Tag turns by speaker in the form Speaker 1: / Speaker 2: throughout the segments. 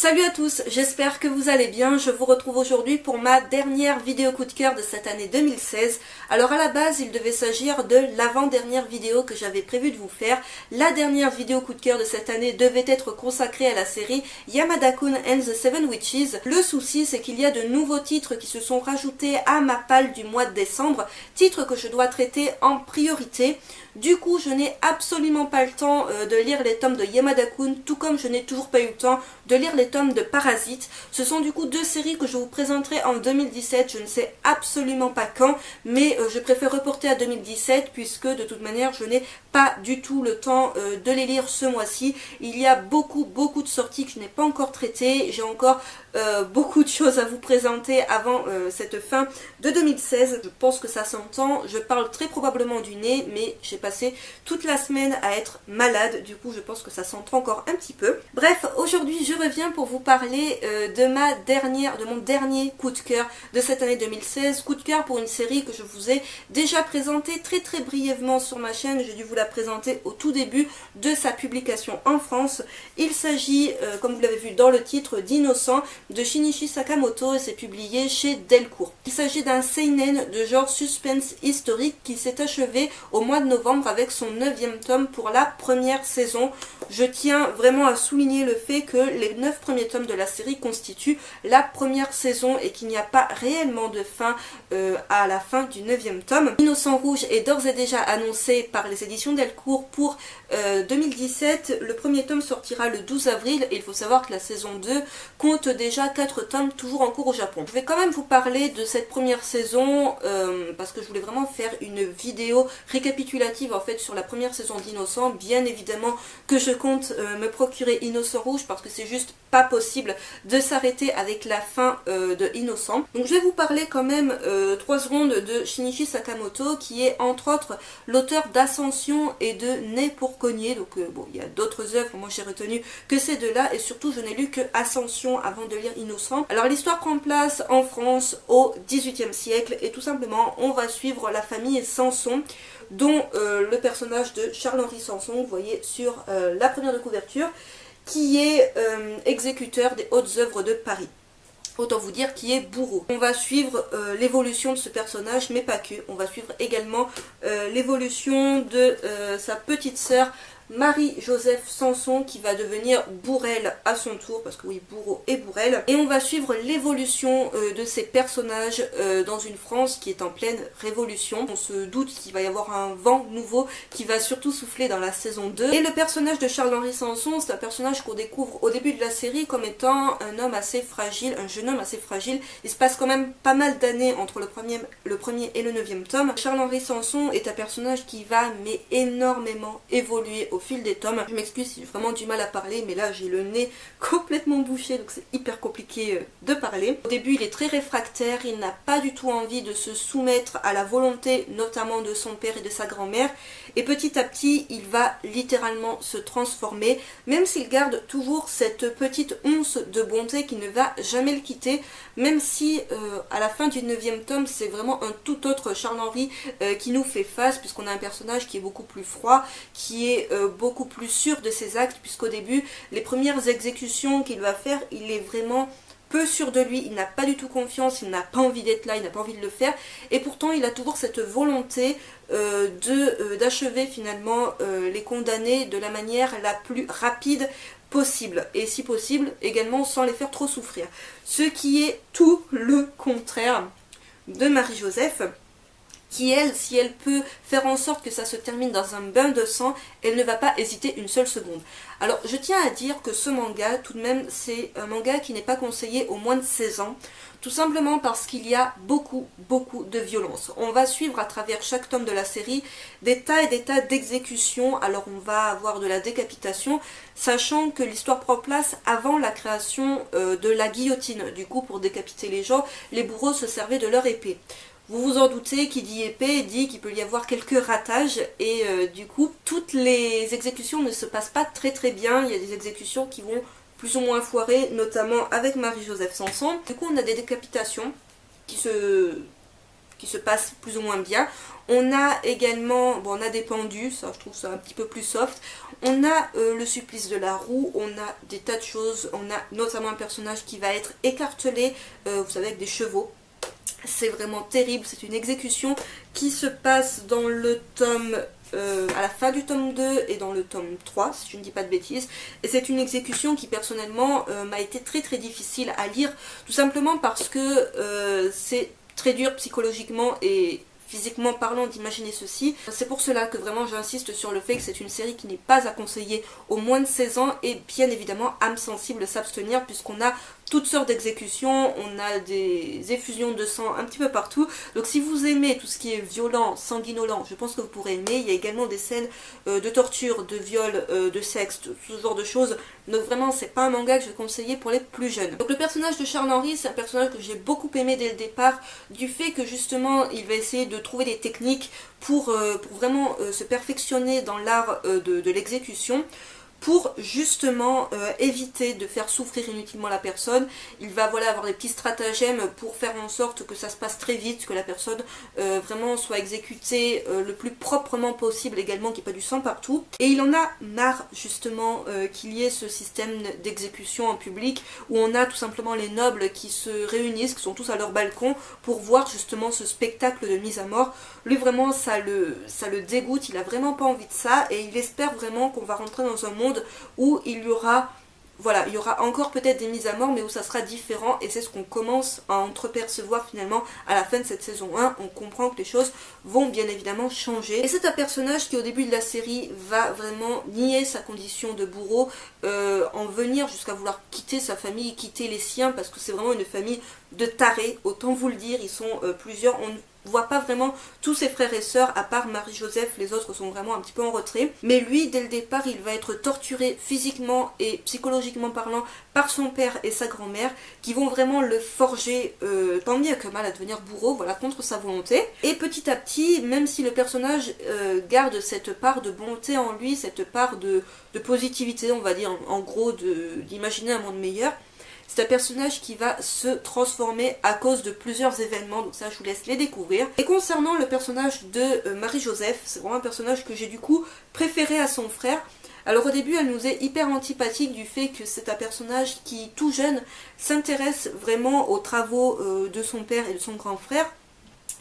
Speaker 1: Salut à tous, j'espère que vous allez bien. Je vous retrouve aujourd'hui pour ma dernière vidéo coup de cœur de cette année 2016. Alors à la base, il devait s'agir de l'avant-dernière vidéo que j'avais prévu de vous faire. La dernière vidéo coup de cœur de cette année devait être consacrée à la série Yamada-kun and the Seven Witches. Le souci, c'est qu'il y a de nouveaux titres qui se sont rajoutés à ma palle du mois de décembre, titres que je dois traiter en priorité. Du coup, je n'ai absolument pas le temps de lire les tomes de Yamada-kun, tout comme je n'ai toujours pas eu le temps de lire les tomes de Parasite. Ce sont du coup deux séries que je vous présenterai en 2017, je ne sais absolument pas quand, mais je préfère reporter à 2017 puisque de toute manière je n'ai pas du tout le temps de les lire ce mois-ci. Il y a beaucoup de sorties que je n'ai pas encore traitées, j'ai encore beaucoup de choses à vous présenter avant cette fin de 2016. Je pense que ça s'entend, je parle très probablement du nez, mais j'ai passé toute la semaine à être malade, du coup je pense que ça s'entend encore un petit peu. Bref, aujourd'hui je reviens pour vous parler de mon dernier coup de cœur de cette année 2016. Coup de cœur pour une série que je vous ai déjà présentée très brièvement sur ma chaîne. J'ai dû vous la présenter au tout début de sa publication en France. Il s'agit, comme vous l'avez vu dans le titre, d'Innocent de Shinichi Sakamoto et c'est publié chez Delcourt. Il s'agit d'un seinen de genre suspense historique qui s'est achevé au mois de novembre avec son 9e tome pour la première saison. Je tiens vraiment à souligner le fait que les 9 premiers tomes de la série constituent la première saison et qu'il n'y a pas réellement de fin à la fin du 9e tome. Innocent Rouge est d'ores et déjà annoncé par les éditions Delcourt pour 2017. Le premier tome sortira le 12 avril et il faut savoir que la saison 2 compte déjà 4 tomes toujours en cours au Japon. Je vais quand même vous parler de cette première saison parce que je voulais vraiment faire une vidéo récapitulative en fait sur la première saison d'Innocent. Bien évidemment que je compte me procurer Innocent Rouge parce que c'est juste pas possible de s'arrêter avec la fin de Innocent. Donc je vais vous parler quand même 3 secondes de Shinichi Sakamoto qui est entre autres l'auteur d'Ascension et de Né pour cogner. Donc bon, il y a d'autres œuvres, moi j'ai retenu que ces deux-là et surtout je n'ai lu que Ascension avant de lire Innocent. Alors l'histoire prend place en France au XVIIIe siècle et tout simplement on va suivre la famille Sanson dont le personnage de Charles-Henri Sanson, vous voyez sur la première de couverture, qui est exécuteur des hautes œuvres de Paris. Autant vous dire qui est bourreau. On va suivre l'évolution de ce personnage, mais pas que. On va suivre également l'évolution de sa petite sœur, Marie-Joseph Sanson, qui va devenir bourrelle à son tour, parce que oui, bourreau et bourrelle. Et on va suivre l'évolution de ces personnages dans une France qui est en pleine révolution. On se doute qu'il va y avoir un vent nouveau qui va surtout souffler dans la saison 2. Et le personnage de Charles-Henri Sanson, c'est un personnage qu'on découvre au début de la série comme étant un homme assez fragile, un jeune homme assez fragile. Il se passe quand même pas mal d'années entre le premier et le 9e tome. Charles-Henri Sanson est un personnage qui va mais énormément évoluer au fil des tomes. Je m'excuse, j'ai vraiment du mal à parler, mais là j'ai le nez complètement bouché, donc c'est hyper compliqué de parler. Au début il est très réfractaire, il n'a pas du tout envie de se soumettre à la volonté notamment de son père et de sa grand-mère, et petit à petit il va littéralement se transformer, même s'il garde toujours cette petite once de bonté qui ne va jamais le quitter, même si à la fin du 9e tome c'est vraiment un tout autre Charles-Henri qui nous fait face, puisqu'on a un personnage qui est beaucoup plus froid, qui est beaucoup plus sûr de ses actes, puisqu'au début les premières exécutions qu'il va faire, il est vraiment peu sûr de lui, il n'a pas du tout confiance, il n'a pas envie d'être là, il n'a pas envie de le faire, et pourtant il a toujours cette volonté d'achever finalement les condamnés de la manière la plus rapide possible, et si possible également sans les faire trop souffrir, ce qui est tout le contraire de Marie-Joseph, qui elle, si elle peut faire en sorte que ça se termine dans un bain de sang, elle ne va pas hésiter une seule seconde. Alors je tiens à dire que ce manga, tout de même, c'est un manga qui n'est pas conseillé aux moins de 16 ans, tout simplement parce qu'il y a beaucoup de violence. On va suivre à travers chaque tome de la série des tas et des tas d'exécutions. Alors on va avoir de la décapitation, sachant que l'histoire prend place avant la création de la guillotine. Du coup, pour décapiter les gens, les bourreaux se servaient de leur épée. Vous vous en doutez, qui dit épée dit qu'il peut y avoir quelques ratages et du coup toutes les exécutions ne se passent pas très bien. Il y a des exécutions qui vont plus ou moins foirer, notamment avec Marie-Joseph Sanson. Du coup on a des décapitations qui se qui se passe plus ou moins bien. On a également, bon, on a des pendus, ça je trouve ça un petit peu plus soft. On a le supplice de la roue, on a des tas de choses, on a notamment un personnage qui va être écartelé, vous savez, avec des chevaux. C'est vraiment terrible, c'est une exécution qui se passe dans le tome, à la fin du tome 2 et dans le tome 3, si je ne dis pas de bêtises. Et c'est une exécution qui personnellement m'a été très très difficile à lire, tout simplement parce que c'est très dur psychologiquement et physiquement parlant d'imaginer ceci. C'est pour cela que vraiment j'insiste sur le fait que c'est une série qui n'est pas à conseiller aux moins de 16 ans et bien évidemment âme sensible s'abstenir, puisqu'on a toutes sortes d'exécutions, on a des effusions de sang un petit peu partout. Donc si vous aimez tout ce qui est violent, sanguinolent, je pense que vous pourrez aimer. Il y a également des scènes de torture, de viol, de sexe, ce genre de choses. Donc vraiment c'est pas un manga que je vais conseiller pour les plus jeunes. Donc le personnage de Charles Henry, c'est un personnage que j'ai beaucoup aimé dès le départ, du fait que justement il va essayer de trouver des techniques pour vraiment se perfectionner dans l'art de l'exécution, pour justement éviter de faire souffrir inutilement la personne. Il va voilà, avoir des petits stratagèmes pour faire en sorte que ça se passe très vite, que la personne vraiment soit exécutée le plus proprement possible également, qu'il n'y ait pas du sang partout. Et il en a marre justement qu'il y ait ce système d'exécution en public, où on a tout simplement les nobles qui se réunissent, qui sont tous à leur balcon, pour voir justement ce spectacle de mise à mort. Lui vraiment ça le dégoûte, il a vraiment pas envie de ça, et il espère vraiment qu'on va rentrer dans un monde où il y aura, voilà, il y aura encore peut-être des mises à mort, mais où ça sera différent, et c'est ce qu'on commence à entrepercevoir finalement à la fin de cette saison 1. On comprend que les choses vont bien évidemment changer. Et c'est un personnage qui au début de la série va vraiment nier sa condition de bourreau, en venir jusqu'à vouloir quitter sa famille, quitter les siens, parce que c'est vraiment une famille de tarés, autant vous le dire. Ils sont plusieurs, on voit pas vraiment tous ses frères et sœurs, à part Marie-Joseph, les autres sont vraiment un petit peu en retrait. Mais lui, dès le départ, il va être torturé physiquement et psychologiquement parlant par son père et sa grand-mère, qui vont vraiment le forger, tant bien que mal, à devenir bourreau, voilà, contre sa volonté. Et petit à petit, même si le personnage garde cette part de bonté en lui, cette part de positivité, on va dire, en gros, d'imaginer un monde meilleur, c'est un personnage qui va se transformer à cause de plusieurs événements, donc ça je vous laisse les découvrir. Et concernant le personnage de Marie-Joseph, c'est vraiment un personnage que j'ai du coup préféré à son frère. Alors au début elle nous est hyper antipathique du fait que c'est un personnage qui tout jeune s'intéresse vraiment aux travaux de son père et de son grand frère.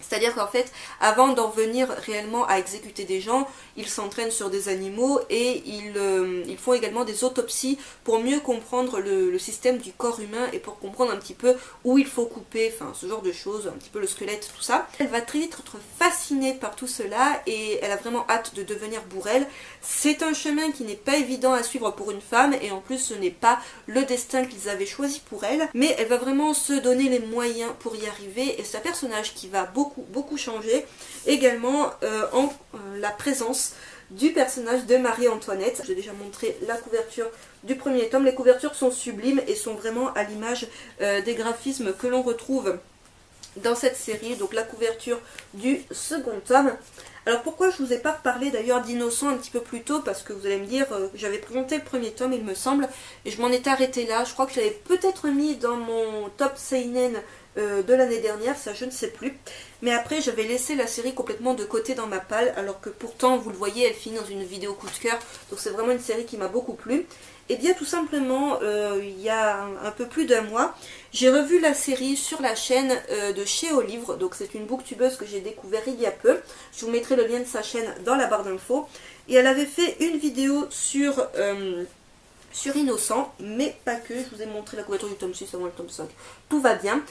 Speaker 1: C'est-à-dire qu'en fait, avant d'en venir réellement à exécuter des gens, ils s'entraînent sur des animaux et ils font également des autopsies pour mieux comprendre le système du corps humain et pour comprendre un petit peu où il faut couper, enfin ce genre de choses, un petit peu le squelette, tout ça. Elle va très vite être fascinée par tout cela et elle a vraiment hâte de devenir bourrelle. C'est un chemin qui n'est pas évident à suivre pour une femme et en plus ce n'est pas le destin qu'ils avaient choisi pour elle, mais elle va vraiment se donner les moyens pour y arriver et c'est un personnage qui va beaucoup changé également en la présence du personnage de Marie-Antoinette. J'ai déjà montré la couverture du premier tome. Les couvertures sont sublimes et sont vraiment à l'image des graphismes que l'on retrouve dans cette série, donc la couverture du second tome. Alors pourquoi je vous ai pas parlé d'ailleurs d'Innocent un petit peu plus tôt, parce que vous allez me dire, j'avais présenté le premier tome il me semble, et je m'en étais arrêtée là. Je crois que j'avais peut-être mis dans mon top seinen de l'année dernière, ça je ne sais plus. Mais après j'avais laissé la série complètement de côté dans ma palle, alors que pourtant vous le voyez elle finit dans une vidéo coup de cœur, donc c'est vraiment une série qui m'a beaucoup plu. Et bien tout simplement il y a un peu plus d'un mois, j'ai revu la série sur la chaîne de chez Olivre, donc c'est une booktubeuse que j'ai découvert il y a peu. Je vous mettrai le lien de sa chaîne dans la barre d'infos. Et elle avait fait une vidéo sur Innocent, mais pas que. Je vous ai montré la couverture du tome 6 avant le tome 5. Tout va bien.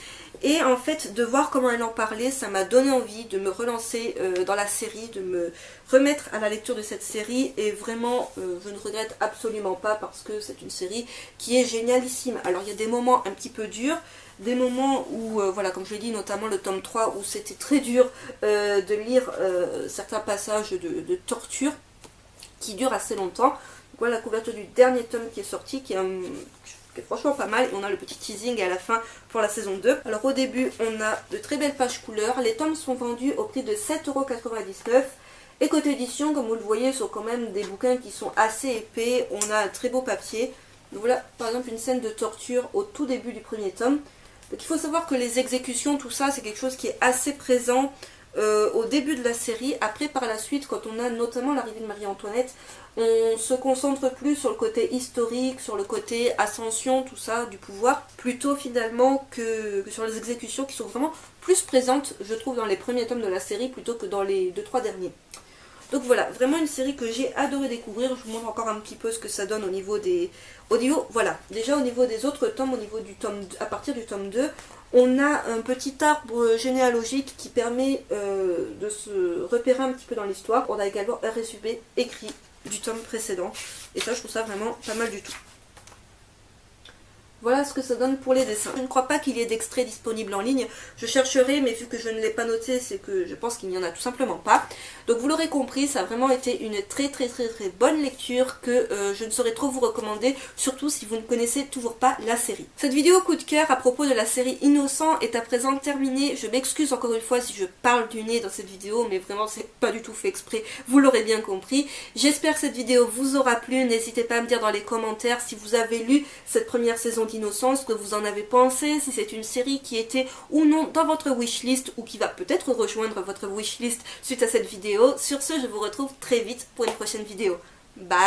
Speaker 1: Et en fait, de voir comment elle en parlait, ça m'a donné envie de me relancer dans la série, de me remettre à la lecture de cette série. Et vraiment, je ne regrette absolument pas parce que c'est une série qui est génialissime. Alors, il y a des moments un petit peu durs, des moments où, voilà, comme je l'ai dit, notamment le tome 3, où c'était très dur de lire certains passages de torture qui durent assez longtemps. Voilà la couverture du dernier tome qui est sorti, qui est franchement pas mal. Et on a le petit teasing à la fin pour la saison 2. Alors au début, on a de très belles pages couleurs. Les tomes sont vendus au prix de 7,99 €. Et côté édition, comme vous le voyez, ce sont quand même des bouquins qui sont assez épais. On a un très beau papier. Donc voilà, par exemple, une scène de torture au tout début du premier tome. Donc il faut savoir que les exécutions, tout ça, c'est quelque chose qui est assez présent au début de la série. Après, par la suite, quand on a notamment l'arrivée de Marie-Antoinette, on se concentre plus sur le côté historique, sur le côté ascension, tout ça, du pouvoir, plutôt finalement que sur les exécutions qui sont vraiment plus présentes, je trouve, dans les premiers tomes de la série plutôt que dans les 2-3 derniers. Donc voilà, vraiment une série que j'ai adoré découvrir. Je vous montre encore un petit peu ce que ça donne au niveau des... voilà, déjà au niveau des autres tomes, au niveau du tome, à partir du tome 2, on a un petit arbre généalogique qui permet de se repérer un petit peu dans l'histoire. On a également un résumé écrit du tome précédent. Et ça, je trouve ça vraiment pas mal du tout. Voilà ce que ça donne pour les dessins. Je ne crois pas qu'il y ait d'extrait disponible en ligne. Je chercherai, mais vu que je ne l'ai pas noté, c'est que je pense qu'il n'y en a tout simplement pas. Donc vous l'aurez compris, ça a vraiment été une très bonne lecture que je ne saurais trop vous recommander, surtout si vous ne connaissez toujours pas la série. Cette vidéo coup de cœur à propos de la série Innocent est à présent terminée. Je m'excuse encore une fois si je parle du nez dans cette vidéo, mais vraiment c'est pas du tout fait exprès, vous l'aurez bien compris. J'espère que cette vidéo vous aura plu. N'hésitez pas à me dire dans les commentaires si vous avez lu cette première saison d'Innocence, ce que vous en avez pensé, si c'est une série qui était ou non dans votre wishlist ou qui va peut-être rejoindre votre wishlist suite à cette vidéo. Sur ce, je vous retrouve très vite pour une prochaine vidéo. Bye!